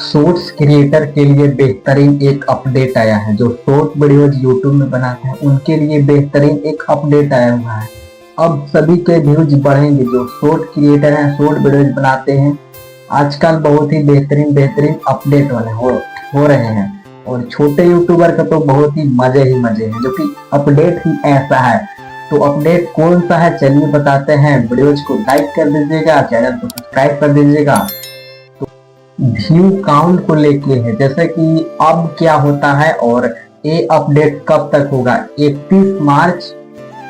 Shorts creator के लिए बेहतरीन एक अपडेट आया है। जो शॉर्ट वीडियोज यूट्यूब में बनाते हैं उनके लिए बेहतरीन एक अपडेट आया हुआ है। अब सभी के व्यूज बढ़ेंगे। जो शॉर्ट क्रिएटर हैं, शॉर्ट वीडियोज बनाते हैं, आजकल बहुत ही बेहतरीन अपडेट वाले हो रहे हैं। और छोटे यूट्यूबर का तो बहुत ही मजे हैं, जो कि अपडेट ही ऐसा है। तो अपडेट कौन सा है, चलिए बताते हैं। वीडियोज को लाइक कर दीजिएगा, चैनल को सब्सक्राइब कर दीजिएगा। व्यू काउंट को लेके है, जैसे कि अब क्या होता है और ये अपडेट कब तक होगा। 31 मार्च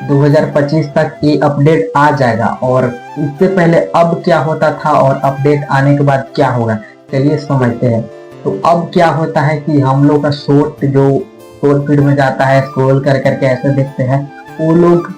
2025 तक ये अपडेट आ जाएगा। और इससे पहले अब क्या होता था और अपडेट आने के बाद क्या होगा, चलिए समझते हैं। तो अब क्या होता है कि हम लोग का शॉर्ट जो शॉर्ट फीड में जाता है, स्क्रॉल कर करके ऐसे देखते हैं, वो लोग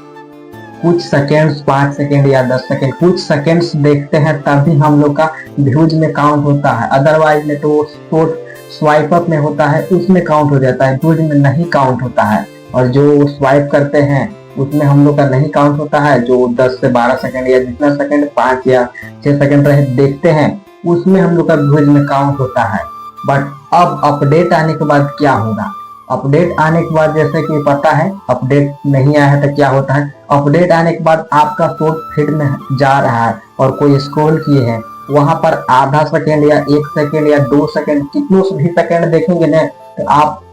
कुछ सेकेंड्स, 5 सेकेंड या 10 सेकेंड, कुछ सेकेंड्स देखते हैं, तभी हम लोग का व्यूज में काउंट होता है। अदरवाइज में तो शॉर्ट स्वाइप अप में होता है, उसमें काउंट हो जाता है, व्यूज में नहीं काउंट होता है। और जो स्वाइप करते हैं उसमें हम लोग का नहीं काउंट होता है। जो 10 से 12 सेकेंड या जितना सेकेंड, 5 या 6 सेकेंड रहे देखते हैं, उसमें हम लोग का व्यूज में काउंट होता है। बट अब अपडेट आने के बाद क्या होगा, अपडेट आने के बाद जैसे कि पता है अपडेट नहीं आया है तो क्या होता है। अपडेट आने के बाद आपका शॉर्ट फीड में जा रहा है और कोई स्क्रॉल किए हैं, वहां पर आधा सेकेंड या 1 सेकेंड या 2 सेकेंड, कितनों भी सेकेंड देखेंगे ना, तो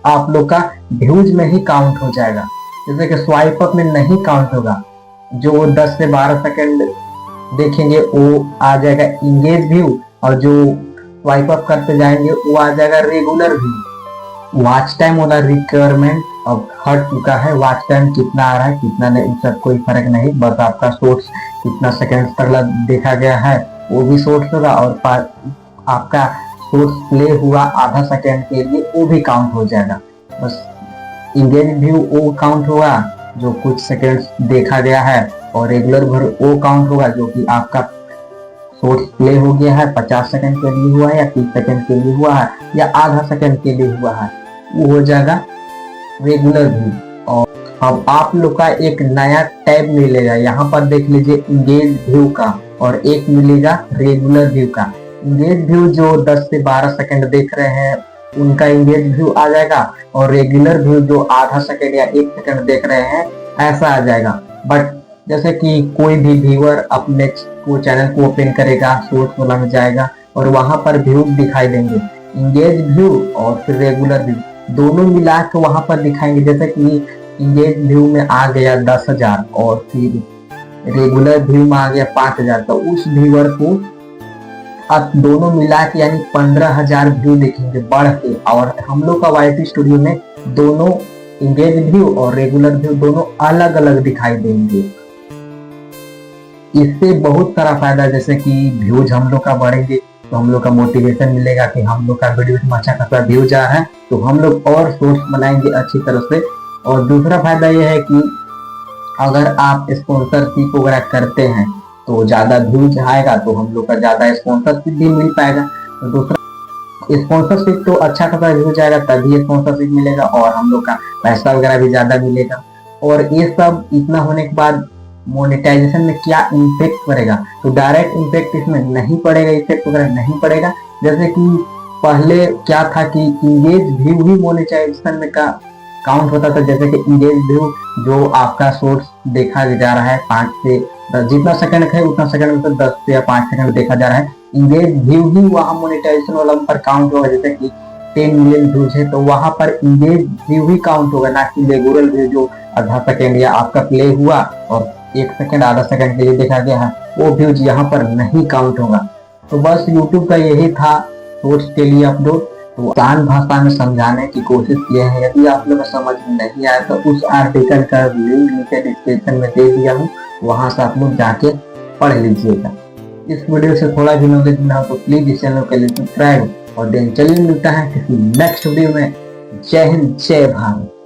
आप लोग का व्यूज में ही काउंट हो जाएगा। जैसे कि स्वाइप अप में नहीं काउंट होगा। जो 10 से 12 सेकेंड देखेंगे वो आ जाएगा इंगेज व्यू, और जो स्वाइप अप करते जाएंगे वो आ जाएगा रेगुलर व्यू। वॉच टाइम वाला रिक्वायरमेंट अब हट चुका है। वॉच टाइम कितना आ रहा है कितना नहीं, सब कोई फर्क नहीं, बस आपका शॉर्ट्स कितना सेकंड तक देखा गया है वो भी शॉर्ट्स होगा, और आपका शॉर्ट्स प्ले हुआ आधा सेकंड के लिए वो भी काउंट हो जाएगा। बस इंगेज व्यू वो काउंट होगा जो कुछ सेकंड्स देखा गया है, और रेगुलर व्यू वो काउंट होगा जो कि आपका शॉर्ट्स प्ले हो गया है, 50 सेकंड के लिए हुआ है या 30 सेकंड के लिए हुआ है या आधा सेकंड के लिए हुआ है, वो हो जाएगा रेगुलर व्यू। और अब आप लोग का एक नया टैब मिलेगा, यहाँ पर देख लीजिए इंगेज व्यू का, और एक मिलेगा रेगुलर व्यू का। इंगेज व्यू जो 10 से 12 सेकंड देख रहे हैं उनका इंगेज व्यू आ जाएगा, और रेगुलर व्यू जो आधा सेकंड या 1 सेकंड देख रहे हैं ऐसा आ जाएगा। बट जैसे कि कोई भी व्यूअर अपने वो चैनल को ओपन करेगा, शॉर्ट्स वाला में जाएगा और वहां पर व्यू दिखाई देंगे, इंगेज व्यू और फिर रेगुलर व्यू दोनों मिला के वहां पर दिखाएंगे। जैसे कि इंगेज व्यू में आ गया 10,000 और फिर रेगुलर व्यू में आ गया 5,000, तो उस व्यूअर को अब दोनों मिला के यानी 15,000 व्यू देखेंगे बढ़ के। और हम लोग का वाईटी स्टूडियो में दोनों इंगेज व्यू और रेगुलर व्यू दोनों अलग अलग दिखाई देंगे। इससे बहुत सारा फायदा, जैसे कि व्यूज हम लोग का बढ़ेंगे तो हम लोग का मोटिवेशन मिलेगा कि हम लोग का वीडियो में अच्छा खासा व्यूज आ है, तो हम लोग और सोर्स बनाएंगे अच्छी तरह से। और दूसरा फायदा यह है कि अगर आप स्पॉन्सरशिप वगैरह करते हैं तो ज्यादा व्यूज आएगा, तो हम लोग का ज्यादा स्पॉन्सरशिप भी मिल पाएगा। तो दूसरा स्पॉन्सरशिप तो अच्छा खासा व्यूज आएगा तभी स्पॉन्सरशिप मिलेगा, और हम लोग का पैसा वगैरह भी ज्यादा मिलेगा। और ये सब इतना होने के बाद मोनेटाइजेशन में क्या इम्पैक्ट पड़ेगा, तो डायरेक्ट इम्पैक्ट इसमें नहीं पड़ेगा, इफेक्ट वगैरह नहीं पड़ेगा। जैसे कि पहले क्या था कि इंगेज व्यू ही मोनेटाइजेशन में का काउंट होता था। जैसे कि इंगेज व्यू जो आपका सोर्स देखा जा रहा है 5 से 10, जितना सेकंड है उतना सेकंड में 10 से या 5 सेकंड देखा जा रहा है, इंगेज व्यू ही वहाँ मोनेटाइजेशन वाला पर काउंट होगा। जैसे कि 10 मिलियन व्यूज है तो वहां पर इंगेज व्यू ही काउंट होगा, ना कि रेगुलर व्यू जो आधा सेकंड या आपका प्ले हुआ और 1 सेकंड आधा सेकंड के लिए देखा गया है, वो व्यूज यहाँ पर नहीं काउंट होगा। तो बस YouTube का यही था शॉर्ट्स के लिए अपडेट। तो आसान भाषा में समझाने की कोशिश किए हैं। यदि आप लोग को समझ नहीं आया तो उस आर्टिकल का लिंक नीचे डिस्क्रिप्शन में दे दिया हूँ, वहां से आप लोग जाके पढ़ लीजिएगा। इस वीडियो से थोड़ा भी नॉलेज मिला हो तो प्लीज इस चैनल के लिए सब्सक्राइब, और देन चलिए मिलता है किसी नेक्स्ट वीडियो में। जय हिंद, जय भारत।